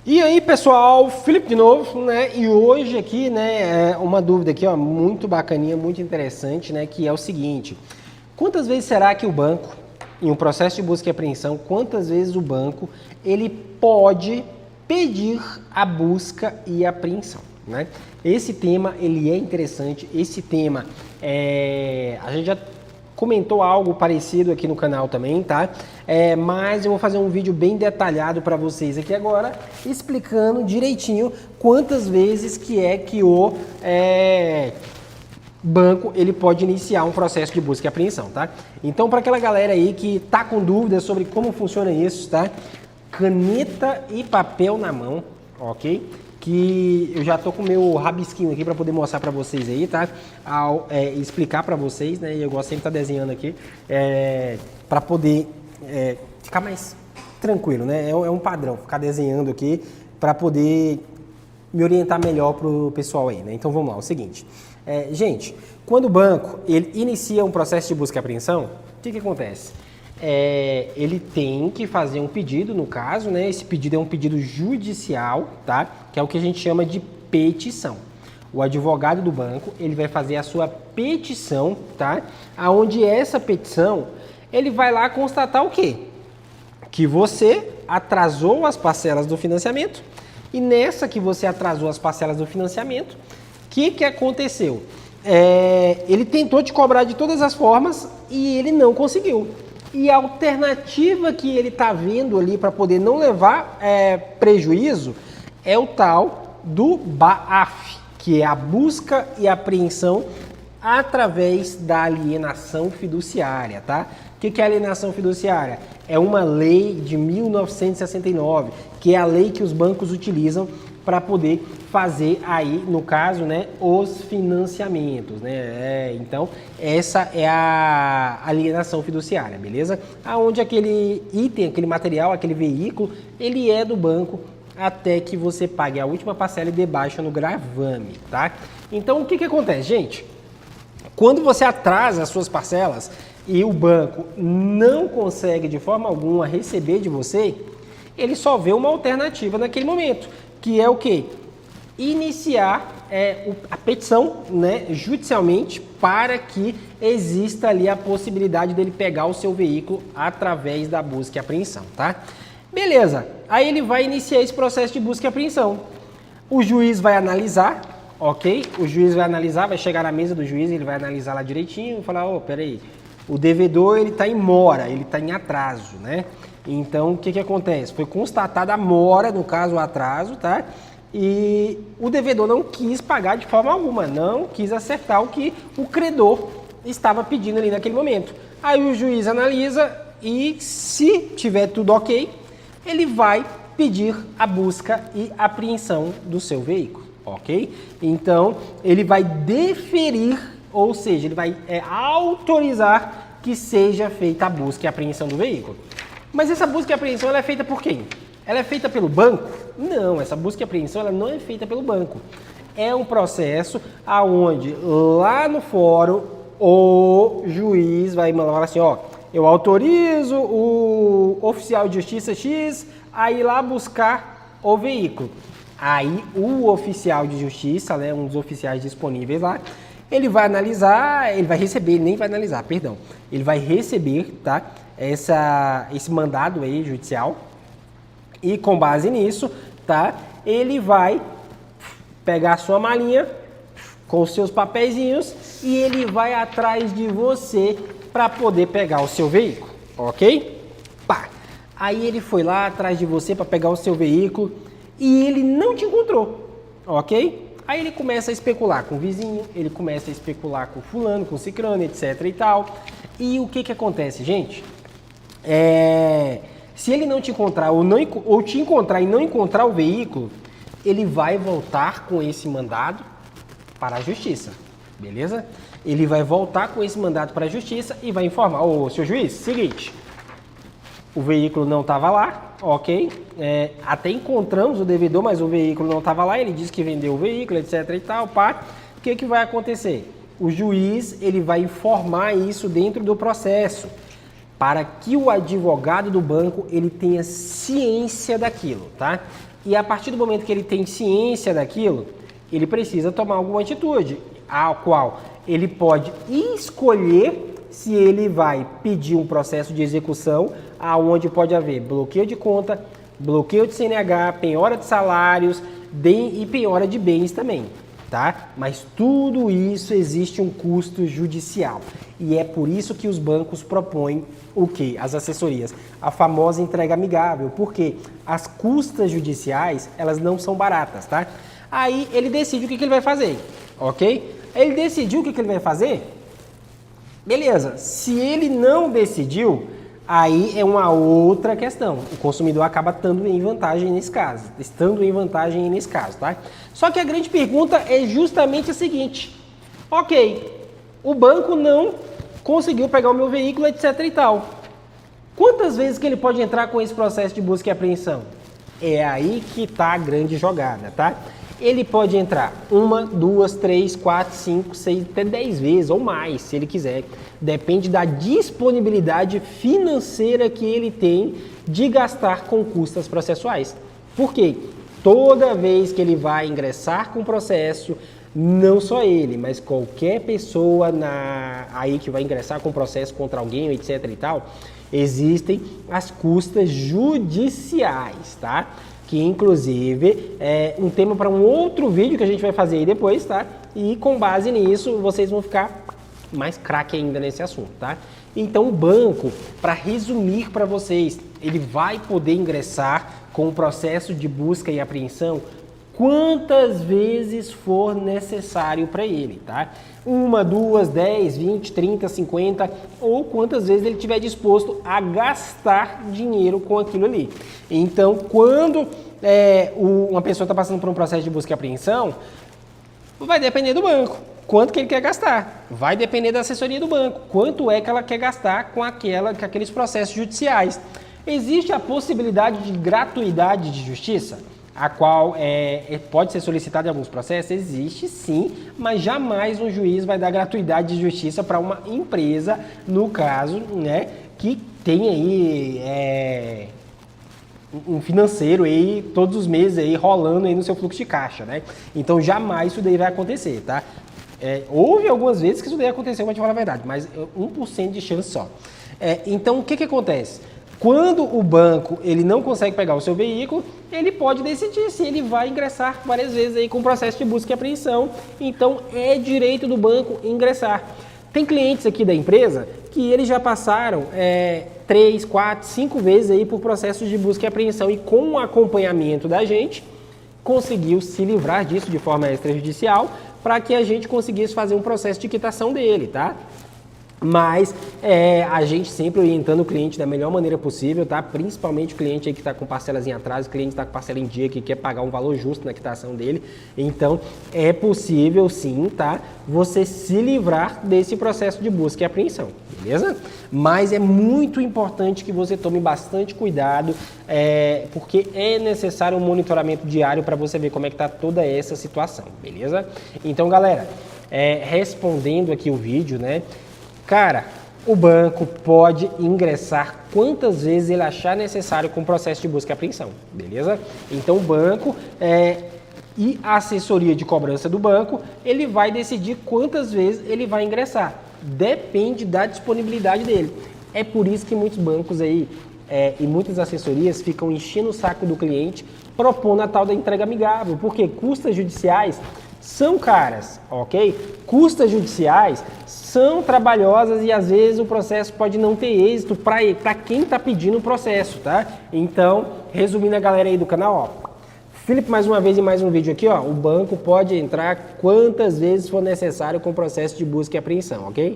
E aí, pessoal, Felipe de novo, né? E hoje aqui, né, uma dúvida aqui, ó, muito bacaninha, muito interessante, né, que é o seguinte: quantas vezes será que o banco, em um processo de busca e apreensão, quantas vezes o banco ele pode pedir a busca e apreensão, né? Esse tema ele é interessante, esse tema a gente já comentou algo parecido aqui no canal também, tá? Mas eu vou fazer um vídeo bem detalhado para vocês aqui agora, explicando direitinho quantas vezes que o banco ele pode iniciar um processo de busca e apreensão, tá? Então, para aquela galera aí que tá com dúvidas sobre como funciona isso, tá? Caneta e papel na mão, ok? Que eu já tô com o meu rabisquinho aqui para poder mostrar para vocês aí, tá? Explicar para vocês, né? Eu gosto sempre de estar desenhando aqui para poder ficar mais tranquilo, né? É um padrão, ficar desenhando aqui para poder me orientar melhor pro pessoal aí, né? Então vamos lá, é o seguinte. Gente, quando o banco ele inicia um processo de busca e apreensão, o que acontece? Ele tem que fazer um pedido, no caso, né? Esse pedido é um pedido judicial, tá? Que é o que a gente chama de petição. O advogado do banco, ele vai fazer a sua petição, tá? Aonde essa petição, ele vai lá constatar o quê? Que você atrasou as parcelas do financiamento e nessa que você atrasou as parcelas do financiamento, o que aconteceu? Ele tentou te cobrar de todas as formas e ele não conseguiu. E a alternativa que ele está vendo ali para poder não levar prejuízo é o tal do BAAF, que é a busca e apreensão através da alienação fiduciária, tá? O que é alienação fiduciária? É uma lei de 1969, que é a lei que os bancos utilizam para poder fazer aí, no caso, né, os financiamentos, né? Então, essa é a alienação fiduciária, beleza? Aonde aquele item, aquele material, aquele veículo, ele é do banco até que você pague a última parcela e dê baixa no gravame, tá? Então, o que acontece, gente? Quando você atrasa as suas parcelas e o banco não consegue de forma alguma receber de você, ele só vê uma alternativa naquele momento, que é o quê? Iniciar a petição, né, judicialmente para que exista ali a possibilidade dele pegar o seu veículo através da busca e apreensão, tá? Beleza, aí ele vai iniciar esse processo de busca e apreensão. O juiz vai analisar, ok? O juiz vai analisar, vai chegar na mesa do juiz, ele vai analisar lá direitinho e falar, peraí, o devedor ele está em mora, ele está em atraso, né? Então, o que acontece? Foi constatada a mora, no caso o atraso, tá? E o devedor não quis pagar de forma alguma, não quis acertar o que o credor estava pedindo ali naquele momento. Aí o juiz analisa e se tiver tudo ok, ele vai pedir a busca e apreensão do seu veículo, ok? Então, ele vai deferir, ou seja, ele vai autorizar que seja feita a busca e apreensão do veículo. Mas essa busca e apreensão ela é feita por quem? Ela é feita pelo banco? Não, essa busca e apreensão ela não é feita pelo banco. É um processo aonde lá no fórum o juiz vai falar assim, eu autorizo o oficial de justiça X a ir lá buscar o veículo. Aí o oficial de justiça, né, um dos oficiais disponíveis lá, ele vai analisar, ele vai receber, nem vai analisar, perdão. Ele vai receber, tá, esse mandado aí judicial e com base nisso, tá, ele vai pegar a sua malinha com os seus papeizinhos e ele vai atrás de você para poder pegar o seu veículo, ok? Pá. Aí ele foi lá atrás de você para pegar o seu veículo e ele não te encontrou, ok? Aí ele começa a especular com o vizinho, ele começa a especular com fulano, com cicrano, etc e tal. E o que acontece, gente? Se ele não te encontrar ou te encontrar e não encontrar o veículo, ele vai voltar com esse mandado para a justiça, beleza? Ele vai voltar com esse mandado para a justiça e vai informar, seu juiz, seguinte, o veículo não estava lá, ok? Até encontramos o devedor, mas o veículo não estava lá, ele disse que vendeu o veículo, etc e tal, pá. O que vai acontecer? O juiz, ele vai informar isso dentro do processo. para que o advogado do banco ele tenha ciência daquilo, tá? E a partir do momento que ele tem ciência daquilo, ele precisa tomar alguma atitude, a qual ele pode escolher se ele vai pedir um processo de execução, aonde pode haver bloqueio de conta, bloqueio de CNH, penhora de salários e penhora de bens também, tá? Mas tudo isso existe um custo judicial. E é por isso que os bancos propõem o quê? As assessorias. A famosa entrega amigável, porque as custas judiciais, elas não são baratas, tá? Aí ele decide o que ele vai fazer, ok? Ele decidiu o que ele vai fazer? Beleza. Se ele não decidiu, aí é uma outra questão. O consumidor acaba estando em vantagem nesse caso, tá? Só que a grande pergunta é justamente a seguinte: ok, o banco não conseguiu pegar o meu veículo, etc e tal. Quantas vezes que ele pode entrar com esse processo de busca e apreensão? É aí que está a grande jogada, tá? Ele pode entrar 1, 2, 3, 4, 5, 6, até 10 vezes ou mais, se ele quiser. Depende da disponibilidade financeira que ele tem de gastar com custas processuais. Por quê? Toda vez que ele vai ingressar com o processo, não só ele, mas qualquer pessoa aí que vai ingressar com o processo contra alguém, etc e tal, existem as custas judiciais, tá? Que inclusive é um tema para um outro vídeo que a gente vai fazer aí depois, tá? E com base nisso, vocês vão ficar mais craque ainda nesse assunto, tá? Então o banco, para resumir para vocês, ele vai poder ingressar com o processo de busca e apreensão quantas vezes for necessário para ele, tá? 1, 2, 10, 20, 30, 50 ou quantas vezes ele estiver disposto a gastar dinheiro com aquilo ali. Então, quando uma pessoa está passando por um processo de busca e apreensão, vai depender do banco. Quanto que ele quer gastar? Vai depender da assessoria do banco. Quanto é que ela quer gastar com aqueles processos judiciais? Existe a possibilidade de gratuidade de justiça, a qual pode ser solicitada em alguns processos? Existe sim, mas jamais um juiz vai dar gratuidade de justiça para uma empresa, no caso, né, que tem aí um financeiro aí todos os meses aí rolando aí no seu fluxo de caixa, né? Então jamais isso daí vai acontecer, tá? Houve algumas vezes que isso daí aconteceu, vou te falar a verdade, mas 1% de chance só. Então o que acontece? Quando o banco ele não consegue pegar o seu veículo, ele pode decidir se ele vai ingressar várias vezes aí com o processo de busca e apreensão. Então é direito do banco ingressar. Tem clientes aqui da empresa que eles já passaram 3, 4, 5 vezes aí por processos de busca e apreensão e com o acompanhamento da gente conseguiu se livrar disso de forma extrajudicial para que a gente conseguisse fazer um processo de quitação dele, tá? Mas a gente sempre orientando o cliente da melhor maneira possível, tá? Principalmente o cliente aí que está com parcelas em atraso, o cliente está com parcela em dia, que quer pagar um valor justo na quitação dele. Então, é possível sim, tá? Você se livrar desse processo de busca e apreensão, beleza? Mas é muito importante que você tome bastante cuidado, porque é necessário um monitoramento diário para você ver como é que está toda essa situação, beleza? Então, galera, respondendo aqui o vídeo, né? Cara, o banco pode ingressar quantas vezes ele achar necessário com o processo de busca e apreensão, beleza? Então o banco e a assessoria de cobrança do banco, ele vai decidir quantas vezes ele vai ingressar. Depende da disponibilidade dele. É por isso que muitos bancos aí e muitas assessorias ficam enchendo o saco do cliente propondo a tal da entrega amigável, porque custas judiciais são caras, ok? Custas judiciais são trabalhosas e às vezes o processo pode não ter êxito para quem está pedindo o processo, tá? Então, resumindo a galera aí do canal, ó, Felipe, mais uma vez em mais um vídeo aqui, ó, o banco pode entrar quantas vezes for necessário com o processo de busca e apreensão, ok?